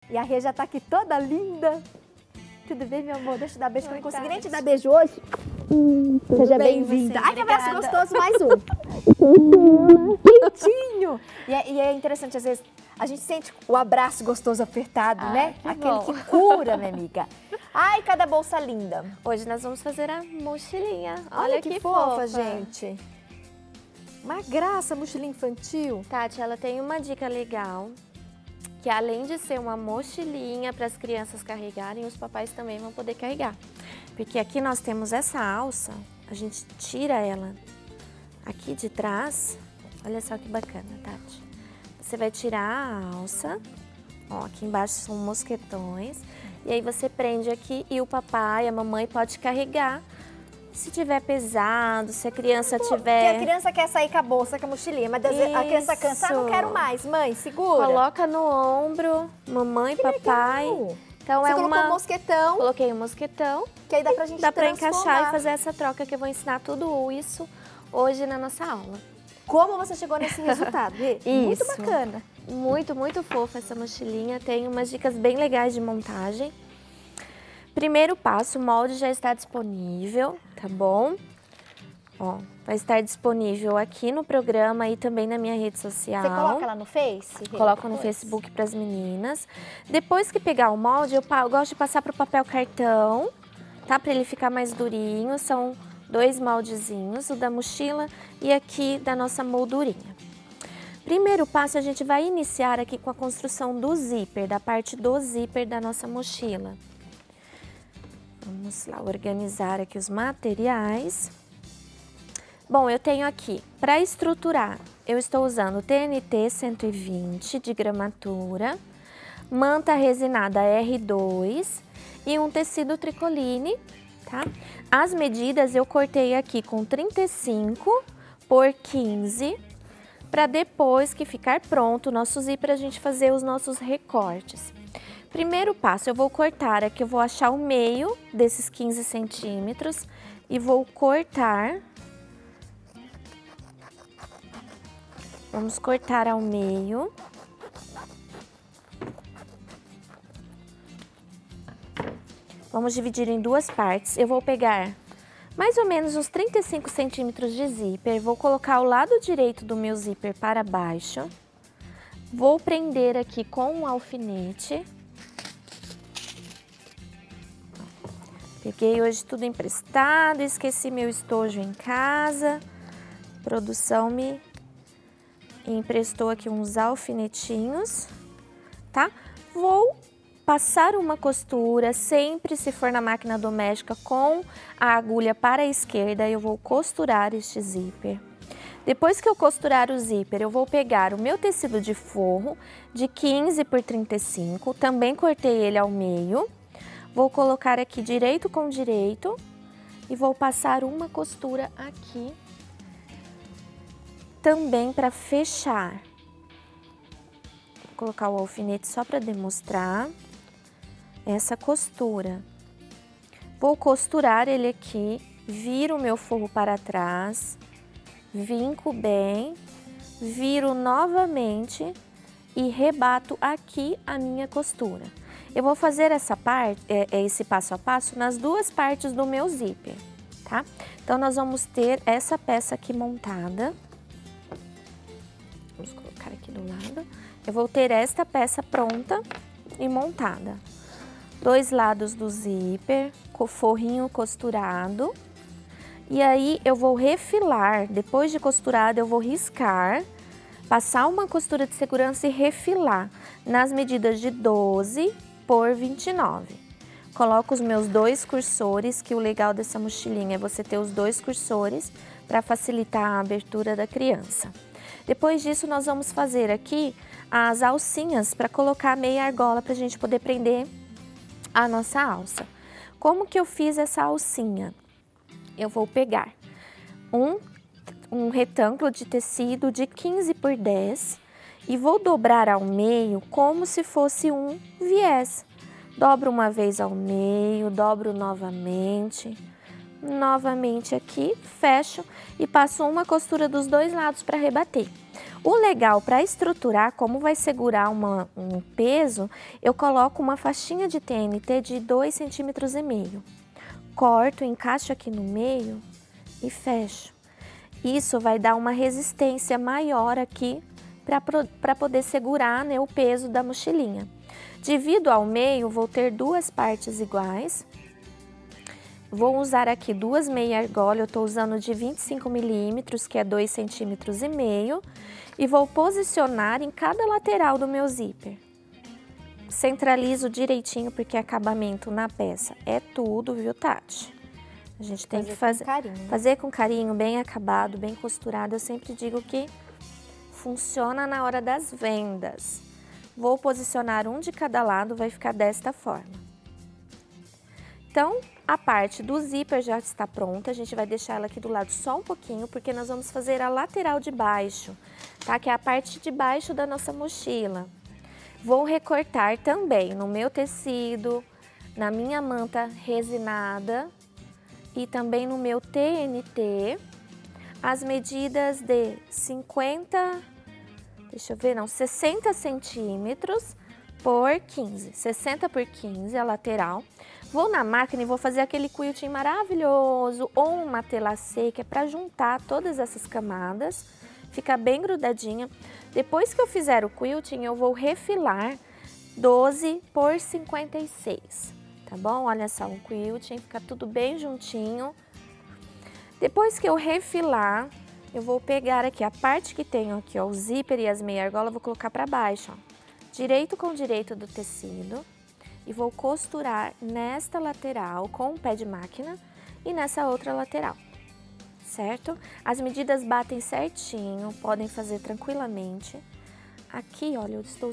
E a Rê já tá aqui toda linda. Tudo bem, meu amor? Deixa eu dar beijo, que eu não consegui nem te dar beijo hoje. Seja bem-vinda. Ai, que abraço gostoso, mais um. Quentinho. E é interessante, às vezes, a gente sente o abraço gostoso apertado, né? Aquele que cura, minha amiga. Ai, cada bolsa linda. Hoje nós vamos fazer a mochilinha. Olha que fofa, gente. Uma graça, mochilinha infantil. Tati, ela tem uma dica legal, que além de ser uma mochilinha para as crianças carregarem, os papais também vão poder carregar. Porque aqui nós temos essa alça, a gente tira ela aqui de trás. Olha só que bacana, Tati. Você vai tirar a alça, ó, aqui embaixo são mosquetões, e aí você prende aqui e o papai, a mamãe pode carregar. Se tiver pesado, se a criança tiver... Porque a criança quer sair com a bolsa, com a mochilinha, mas a criança cansa, não quero mais. Mãe, segura. Coloca no ombro, mamãe, papai. Legal. Então Você é colocou um mosquetão. Coloquei um mosquetão. Que aí dá pra gente Dá pra transformar. encaixar e fazer essa troca, que eu vou ensinar tudo isso hoje na nossa aula. Como você chegou nesse resultado, Rê? Muito Isso. bacana. Muito, muito fofa essa mochilinha. Tem umas dicas bem legais de montagem. Primeiro passo, o molde já está disponível, tá bom? Ó, vai estar disponível aqui no programa e também na minha rede social. Você coloca lá no Face? Rê? Coloco no Facebook para as meninas. Depois que pegar o molde, eu gosto de passar para o papel cartão, tá? Para ele ficar mais durinho. São 2 moldezinhos, o da mochila e aqui da nossa moldurinha. Primeiro passo, a gente vai iniciar aqui com a construção do zíper, da parte do zíper da nossa mochila. Vamos lá organizar aqui os materiais. Bom, eu tenho aqui, para estruturar, eu estou usando TNT 120 de gramatura, manta resinada R2 e um tecido tricoline, tá? As medidas eu cortei aqui com 35 por 15, para depois que ficar pronto o nosso zíper, a gente fazer os nossos recortes. Primeiro passo, eu vou cortar aqui, eu vou achar o meio desses 15 centímetros e vou cortar. Vamos cortar ao meio. Vamos dividir em 2 partes. Eu vou pegar mais ou menos uns 35 centímetros de zíper, vou colocar o lado direito do meu zíper para baixo. Vou prender aqui com um alfinete. Peguei hoje tudo emprestado, esqueci meu estojo em casa. A produção me emprestou aqui uns alfinetinhos, tá? Vou passar uma costura, sempre se for na máquina doméstica, com a agulha para a esquerda, eu vou costurar este zíper. Depois que eu costurar o zíper, eu vou pegar o meu tecido de forro de 15 por 35, também cortei ele ao meio. Vou colocar aqui direito com direito e vou passar uma costura aqui também para fechar. Vou colocar o alfinete só para demonstrar essa costura. Vou costurar ele aqui, viro o meu forro para trás, vinco bem, viro novamente e rebato aqui a minha costura. Eu vou fazer esse passo a passo nas 2 partes do meu zíper, tá? Então, nós vamos ter essa peça aqui montada. Vamos colocar aqui do lado. Eu vou ter esta peça pronta e montada. 2 lados do zíper, com o forrinho costurado. E aí, eu vou refilar. Depois de costurado, eu vou riscar, passar uma costura de segurança e refilar nas medidas de 12 por 29. Coloco os meus 2 cursores, que o legal dessa mochilinha é você ter os 2 cursores para facilitar a abertura da criança. Depois disso, nós vamos fazer aqui as alcinhas para colocar a meia argola para a gente poder prender a nossa alça. Como que eu fiz essa alcinha? Eu vou pegar um retângulo de tecido de 15 por 10 e vou dobrar ao meio como se fosse um viés. Dobro uma vez ao meio, dobro novamente, novamente aqui, fecho e passo uma costura dos dois lados para rebater. O legal para estruturar, como vai segurar um peso, eu coloco uma faixinha de TNT de 2,5 cm. Corto, encaixo aqui no meio e fecho. Isso vai dar uma resistência maior aqui para poder segurar, né, o peso da mochilinha. Divido ao meio, vou ter duas partes iguais. Vou usar aqui duas meia argola, eu estou usando de 25 milímetros, que é 2,5 cm, e vou posicionar em cada lateral do meu zíper. Centralizo direitinho, porque acabamento na peça é tudo, viu, Tati? A gente tem que fazer com carinho, bem acabado, bem costurado. Eu sempre digo que funciona na hora das vendas. Vou posicionar um de cada lado, vai ficar desta forma. Então, a parte do zíper já está pronta, a gente vai deixar ela aqui do lado só um pouquinho, porque nós vamos fazer a lateral de baixo, tá? Que é a parte de baixo da nossa mochila. Vou recortar também no meu tecido, na minha manta resinada e também no meu TNT, as medidas de 60 centímetros por 15, 60 por 15 a lateral. Vou na máquina e vou fazer aquele quilting maravilhoso ou um matelassé, que é para juntar todas essas camadas, fica bem grudadinha. Depois que eu fizer o quilting, eu vou refilar 12 por 56, tá bom? Olha só, um quilting, fica tudo bem juntinho. Depois que eu refilar, eu vou pegar aqui a parte que tem aqui, ó, o zíper e as meia argola, vou colocar para baixo, ó, direito com direito do tecido. E vou costurar nesta lateral com o pé de máquina e nessa outra lateral, certo? As medidas batem certinho, podem fazer tranquilamente. Aqui, olha, eu estou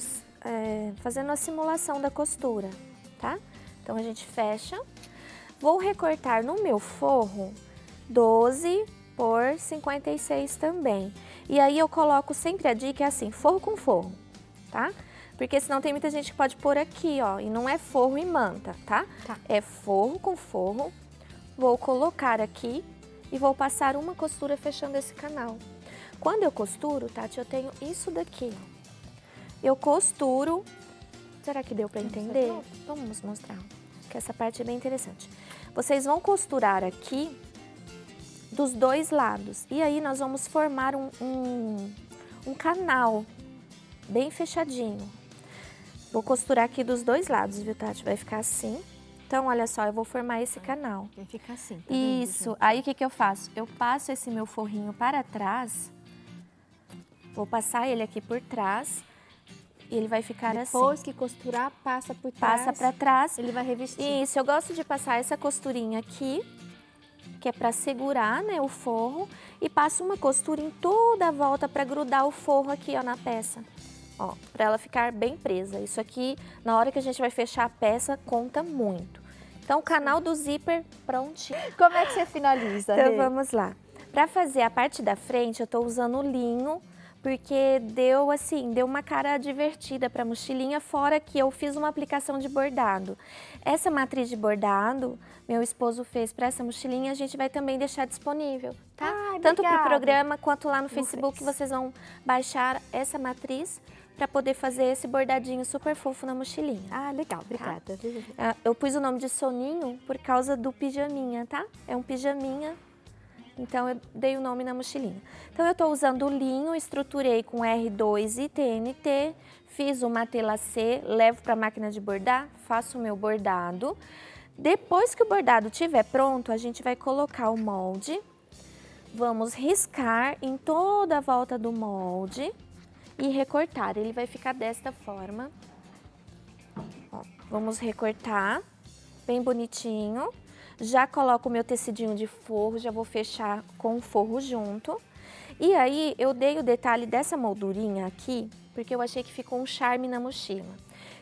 fazendo a simulação da costura, tá? Então, a gente fecha. Vou recortar no meu forro 12 por 56 também. E aí, eu coloco sempre a dica, é assim, forro com forro, tá? Porque senão tem muita gente que pode pôr aqui, ó, e não é forro e manta, tá? É forro com forro. Vou colocar aqui e vou passar uma costura fechando esse canal. Quando eu costuro, Tati, eu tenho isso daqui. Eu costuro... Será que deu pra entender? Vamos mostrar, que essa parte é bem interessante. Vocês vão costurar aqui dos dois lados. E aí, nós vamos formar um canal bem fechadinho. Vou costurar aqui dos dois lados, viu, Tati? Vai ficar assim. Então, olha só, eu vou formar esse canal. Vai ficar assim, tá isso. Vendo, aí, o que que eu faço? Eu passo esse meu forrinho para trás. Vou passar ele aqui por trás. E ele vai ficar assim. Depois que costurar, passa por trás. Passa para trás. Ele vai revestir. Isso, eu gosto de passar essa costurinha aqui, que é para segurar, né, o forro. E passo uma costura em toda a volta para grudar o forro aqui, ó, na peça. Ó, para ela ficar bem presa. Isso aqui, na hora que a gente vai fechar a peça, conta muito. Então, o canal do zíper prontinho. Como é que você finaliza, Então, Rê? vamos lá. Para fazer a parte da frente, eu tô usando linho, porque deu uma cara divertida para a mochilinha, fora que eu fiz uma aplicação de bordado. Essa matriz de bordado, meu esposo fez para essa mochilinha, a gente vai também deixar disponível, tá? Tanto para o programa quanto lá no Facebook, vocês vão baixar essa matriz para poder fazer esse bordadinho super fofo na mochilinha. Ah, legal, obrigada. Tá? Eu pus o nome de Soninho por causa do pijaminha, tá? É um pijaminha, então eu dei o nome na mochilinha. Então eu tô usando o linho, estruturei com R2 e TNT, fiz o matelassé, levo para a máquina de bordar, faço o meu bordado. Depois que o bordado estiver pronto, a gente vai colocar o molde. Vamos riscar em toda a volta do molde e recortar. Ele vai ficar desta forma. Ó, vamos recortar bem bonitinho. Já coloco o meu tecidinho de forro, já vou fechar com o forro junto. E aí, eu dei o detalhe dessa moldurinha aqui, porque eu achei que ficou um charme na mochila.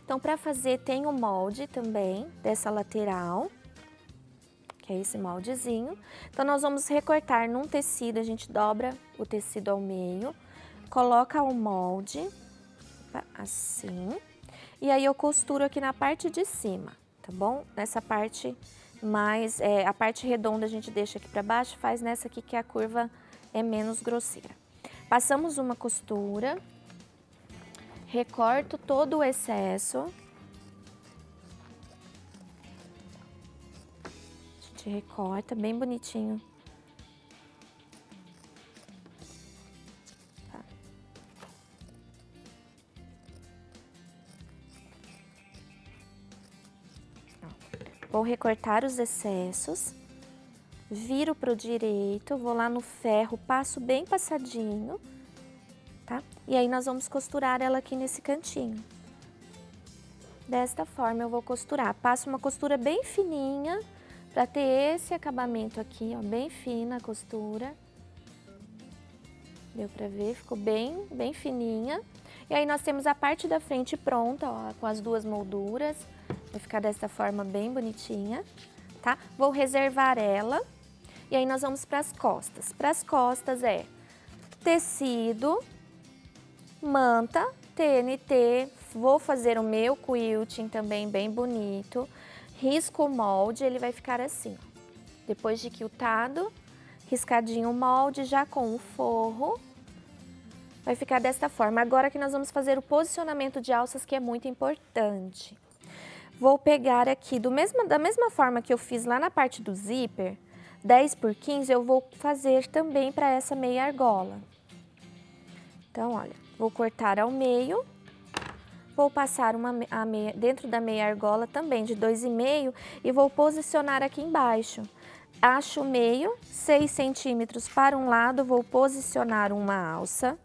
Então, para fazer, tem o molde também, dessa lateral, que é esse moldezinho. Então, nós vamos recortar num tecido, a gente dobra o tecido ao meio, coloca o molde, assim, e aí eu costuro aqui na parte de cima, tá bom? Nessa parte mas a parte redonda a gente deixa aqui pra baixo, faz nessa aqui que a curva é menos grosseira. Passamos uma costura, recorto todo o excesso. A gente recorta bem bonitinho. Tá. Vou recortar os excessos. Viro pro direito, vou lá no ferro, passo bem passadinho, tá? E aí nós vamos costurar ela aqui nesse cantinho. Desta forma eu vou costurar. Passo uma costura bem fininha, pra ter esse acabamento aqui, ó, bem fina a costura. Deu pra ver? Ficou bem fininha. E aí nós temos a parte da frente pronta, ó, com as duas molduras. Vai ficar dessa forma bem bonitinha, tá? Vou reservar ela. E aí nós vamos para as costas. Para as costas é tecido, manta, TNT. Vou fazer o meu quilting também bem bonito. Risco o molde, ele vai ficar assim, ó. Depois de quiltado, riscadinho o molde já com o forro. Vai ficar desta forma. Agora que nós vamos fazer o posicionamento de alças, que é muito importante. Vou pegar aqui, da mesma forma que eu fiz lá na parte do zíper, 10 por 15, eu vou fazer também para essa meia argola. Então, olha, vou cortar ao meio, vou passar dentro da meia argola também de 2,5 e vou posicionar aqui embaixo. Acho o meio, 6 centímetros para um lado, vou posicionar uma alça.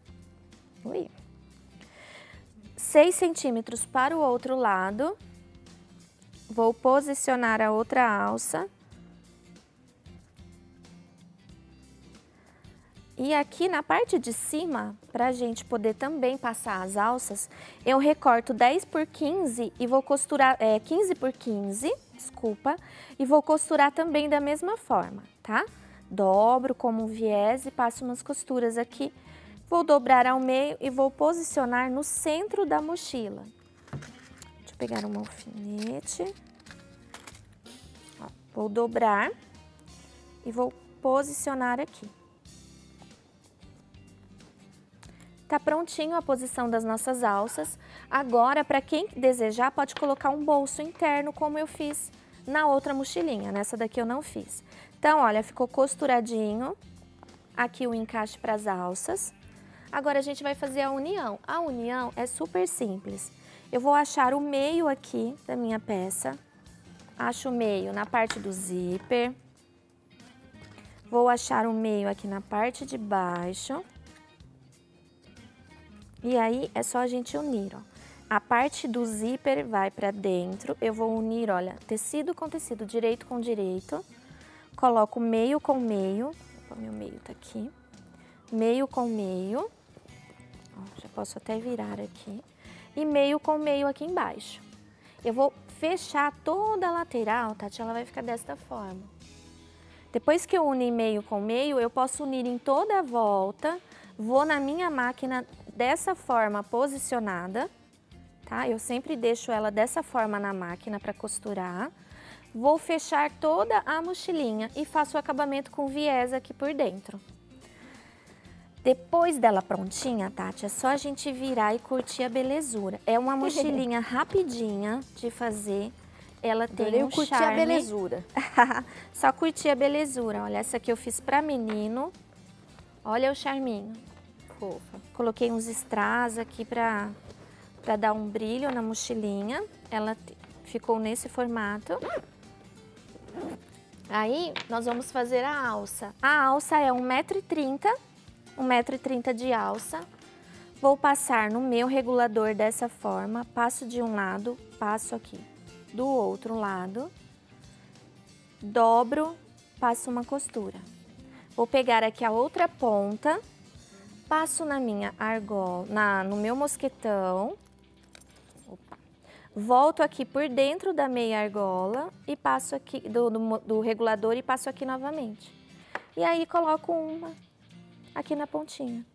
6 centímetros para o outro lado, vou posicionar a outra alça. E aqui na parte de cima, para a gente poder também passar as alças, eu recorto 10 por 15 e vou costurar, 15 por 15, desculpa, e vou costurar também da mesma forma, tá? Dobro como um viés e passo umas costuras aqui. Vou dobrar ao meio e vou posicionar no centro da mochila. Deixa eu pegar um alfinete. Ó, vou dobrar e vou posicionar aqui. Tá prontinho a posição das nossas alças. Agora, para quem desejar, pode colocar um bolso interno, como eu fiz na outra mochilinha. Nessa daqui eu não fiz. Então, olha, ficou costuradinho. Aqui o encaixe para as alças. Agora a gente vai fazer a união. A união é super simples. Eu vou achar o meio aqui da minha peça. Acho o meio na parte do zíper. Vou achar o meio aqui na parte de baixo. E aí é só a gente unir, ó. A parte do zíper vai pra dentro. Eu vou unir, olha, tecido com tecido, direito com direito. Coloco meio com meio. Opa, meu meio tá aqui. Meio com meio. Ó, já posso até virar aqui. E meio com meio aqui embaixo. Eu vou fechar toda a lateral, Tati, ela vai ficar desta forma. Depois que eu uni meio com meio, eu posso unir em toda a volta. Vou na minha máquina dessa forma posicionada, tá? Eu sempre deixo ela dessa forma na máquina para costurar. Vou fechar toda a mochilinha e faço o acabamento com viés aqui por dentro. Depois dela prontinha, Tati, é só a gente virar e curtir a belezura. É uma mochilinha rapidinha de fazer. Ela tem um curtir charme. a belezura. Só curtir a belezura. Olha, essa aqui eu fiz para menino. Olha o charminho. Fofa. Coloquei uns strass aqui para dar um brilho na mochilinha. Ela ficou nesse formato. Aí, nós vamos fazer a alça. A alça é 1,30 m, 1,30 m de alça. Vou passar no meu regulador dessa forma. Passo de um lado, passo aqui do outro lado. Dobro, passo uma costura. Vou pegar aqui a outra ponta. Passo na minha argola, no meu mosquetão. Opa. Volto aqui por dentro da meia argola e passo aqui do regulador e passo aqui novamente. E aí coloco uma aqui na pontinha.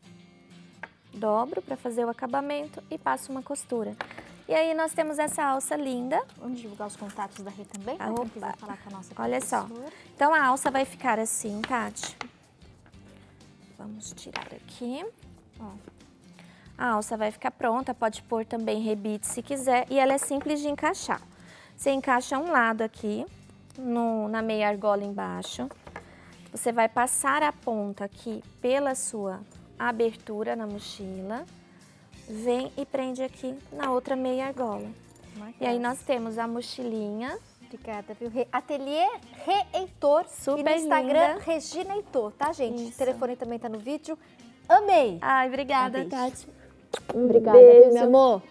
Dobro para fazer o acabamento e passo uma costura. E aí nós temos essa alça linda. Vamos divulgar os contatos da Rê também, Ah, pra quem opa. quiser falar com a nossa Olha só. professora. Então a alça vai ficar assim, Tati. Vamos tirar aqui. Ó. A alça vai ficar pronta, pode pôr também rebite se quiser. E ela é simples de encaixar. Você encaixa um lado aqui, na meia argola embaixo. Você vai passar a ponta aqui pela sua abertura na mochila. Vem e prende aqui na outra meia argola. E aí nós temos a mochilinha. Obrigada, viu? Ateliê Rê Heitor. Super e no Instagram, linda. Regina Heitor, tá, gente? Isso. O telefone também tá no vídeo. Amei! Ai, obrigada, Um beijo. Tati. Obrigada, Beijo. meu amor.